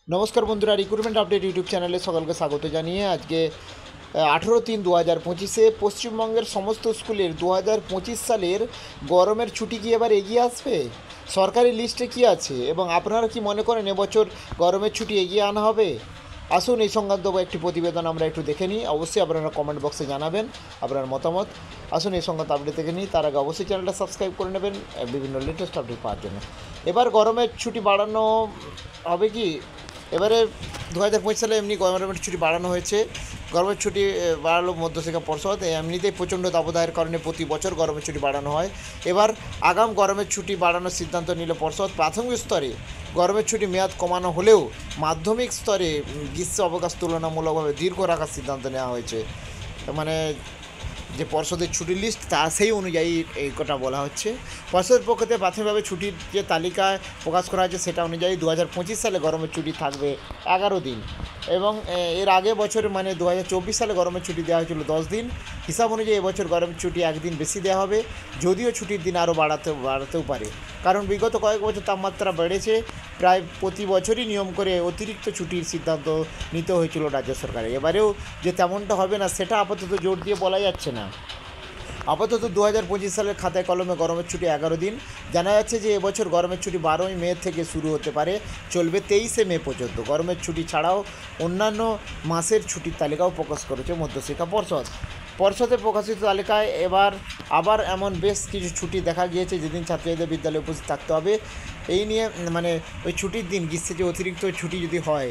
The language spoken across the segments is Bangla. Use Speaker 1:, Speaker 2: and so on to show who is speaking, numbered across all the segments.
Speaker 1: নমস্কার বন্ধুরা, রিক্রুটমেন্ট আপডেট ইউটিউব চ্যানেলে সকলকে স্বাগত জানিয়ে আজকে 18-3-2025 পশ্চিমবঙ্গের সমস্ত স্কুলের 2025 সালের গরমের ছুটি কি এবার এগিয়ে আসবে? সরকারি লিস্টে কি আছে এবং আপনারা কি মনে করেন এবছর গরমের ছুটি এগিয়ে আনা হবে? আসুন এই সংক্রান্ত একটি প্রতিবেদন আমরা একটু দেখে নিই। অবশ্যই আপনারা কমেন্ট বক্সে জানাবেন আপনার মতামত। আসুন এই সংক্রান্ত আপডেট দেখে নিই। তার আগে অবশ্যই চ্যানেলটা সাবস্ক্রাইব করে নেবেন বিভিন্ন লেটেস্ট আপডেট পাওয়ার জন্য। এবার গরমের ছুটি বাড়ানো হবে কি? এবারে 2025 সালে এমনি গরমের ছুটি বাড়ানো হয়েছে। গরমের ছুটি বাড়ালো মধ্যশিক্ষা পর্ষদ। এমনিতেই প্রচণ্ড দাবদাহের কারণে প্রতি বছর গরমের ছুটি বাড়ানো হয়। এবার আগাম গরমের ছুটি বাড়ানোর সিদ্ধান্ত নিল পর্ষদ। প্রাথমিক স্তরে গরমের ছুটি মেয়াদ কমানো হলেও মাধ্যমিক স্তরে গ্রীষ্ম অবকাশ তুলনামূলকভাবে দীর্ঘ রাখার সিদ্ধান্ত নেওয়া হয়েছে। মানে যে পর্ষদের ছুটির লিস্ট তা সেই অনুযায়ী এই কথা বলা হচ্ছে। পর্ষদের পক্ষ থেকে প্রাথমিকভাবে ছুটির যে তালিকায় প্রকাশ করা হয়েছে সেটা অনুযায়ী 2025 সালে গরমের ছুটি থাকবে 11 দিন এবং এর আগে বছরে মানে 2024 সালে গরমের ছুটি দেওয়া হয়েছিল 10 দিন। হিসাব অনুযায়ী এবছর গরমের ছুটি একদিন বেশি দেওয়া হবে, যদিও ছুটির দিন আরও বাড়াতেও পারে, কারণ বিগত কয়েক বছর তাপমাত্রা বেড়েছে। প্রায় প্রতি বছরই নিয়ম করে অতিরিক্ত ছুটির সিদ্ধান্ত নিতে হয়েছিল রাজ্য সরকারের। এবারেও যে তেমনটা হবে না সেটা আপাতত জোর দিয়ে বলা যাচ্ছে না। আপাতত 2025 সালের খাতায় কলমে গরমের ছুটি 11 দিন। জানা যাচ্ছে যে এবছর গরমের ছুটি 12ই মে থেকে শুরু হতে পারে, চলবে 23শে মে পর্যন্ত। গরমের ছুটি ছাড়াও অন্যান্য মাসের ছুটির তালিকাও প্রকাশ করেছে মধ্যশিক্ষা পর্ষদ। পর্ষদের প্রকাশিত তালিকায় আবার এমন বেশ কিছু ছুটি দেখা গিয়েছে যেদিন ছাত্রীদের বিদ্যালয়ে উপস্থিত থাকতে হবে। এই নিয়ে মানে ওই ছুটির দিন গ্রীষ্মে যে অতিরিক্ত ছুটি যদি হয়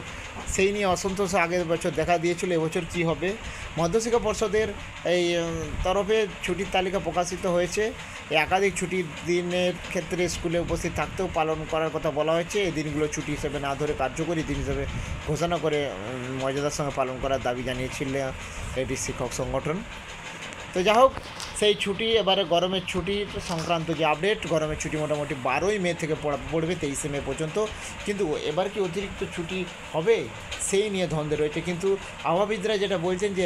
Speaker 1: সেই নিয়ে অসন্তোষ আগের বছর দেখা দিয়েছিল। এবছর কী হবে? মধ্যশিক্ষা পর্ষদের এই তরফে ছুটির তালিকা প্রকাশিত হয়েছে। একাধিক ছুটির দিনের ক্ষেত্রে স্কুলে উপস্থিত থাকতেও পালন করার কথা বলা হয়েছে। এই দিনগুলো ছুটি হিসেবে না ধরে কার্যকরী দিন হিসেবে ঘোষণা করে মর্যাদার সঙ্গে পালন করার দাবি জানিয়েছিল এটি শিক্ষক সংগঠন। তো যাই হোক, সেই ছুটি এবারে গরমের ছুটির সংক্রান্ত যে আপডেট, গরমের ছুটি মোটামুটি 12ই মে থেকে পড়বে 23শে মে পর্যন্ত। কিন্তু এবার কি অতিরিক্ত ছুটি হবে সেই নিয়ে দ্বন্দ্বে রয়েছে। কিন্তু আবহাওয়াবিদরা যেটা বলছেন যে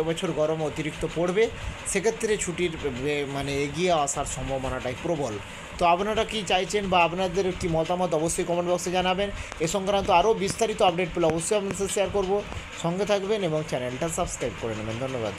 Speaker 1: এবছর গরম অতিরিক্ত পড়বে, সেক্ষেত্রে ছুটির মানে এগিয়ে আসার সম্ভাবনাটাই প্রবল। তো আপনারা কি চাইছেন বা আপনাদের কি মতামত অবশ্যই কমেন্ট বক্সে জানাবেন। এ সংক্রান্ত আরও বিস্তারিত আপডেট পেলে অবশ্যই আপনাদের সাথে শেয়ার করব। সঙ্গে থাকবেন এবং চ্যানেলটা সাবস্ক্রাইব করে নেবেন। ধন্যবাদ।